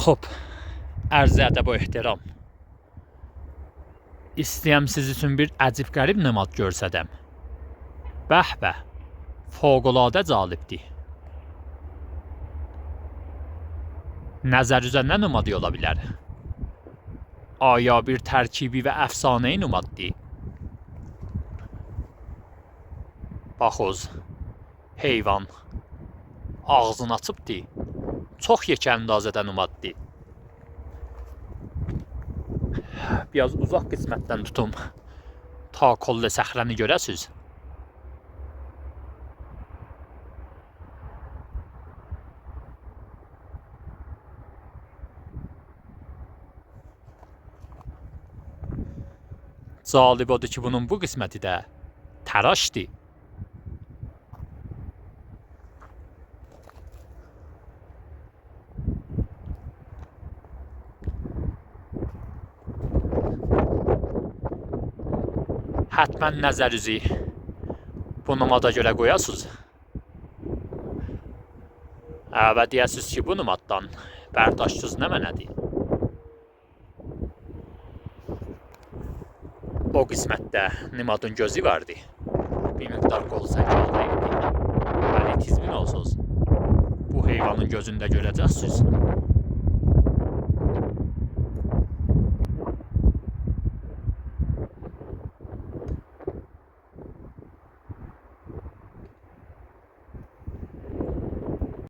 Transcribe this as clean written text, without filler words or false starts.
Xop, ərz ədəb və ehtiram. İstəyəm siz üçün bir əcib qərib nemad görsədəm. Bəh, fövqəladə cəlibdir. Nəzər üzə nə nemadı ola bilər? Aya bir tərkibi və əfsanəyi nemaddır? Baxız, heyvan ağzını açıbdır. Çox yekəndazədə nemaddır. Biraz uzaq qismətdən tutum. Ta kollə səxrəni görəsiz. Cəlib odur ki, bunun bu qisməti də təraşdır. Hətmən nəzər üzü bu nemada görə qoyasız. Və deyəsiz ki, bu nemaddan bərdاشtsız nə mənədir? O qismətdə nemadın gözü vardı. Bir miqdar qolu səngəldəydi. Bəli, tizmin olsunuz. Bu heyvanın gözündə görəcəksiniz.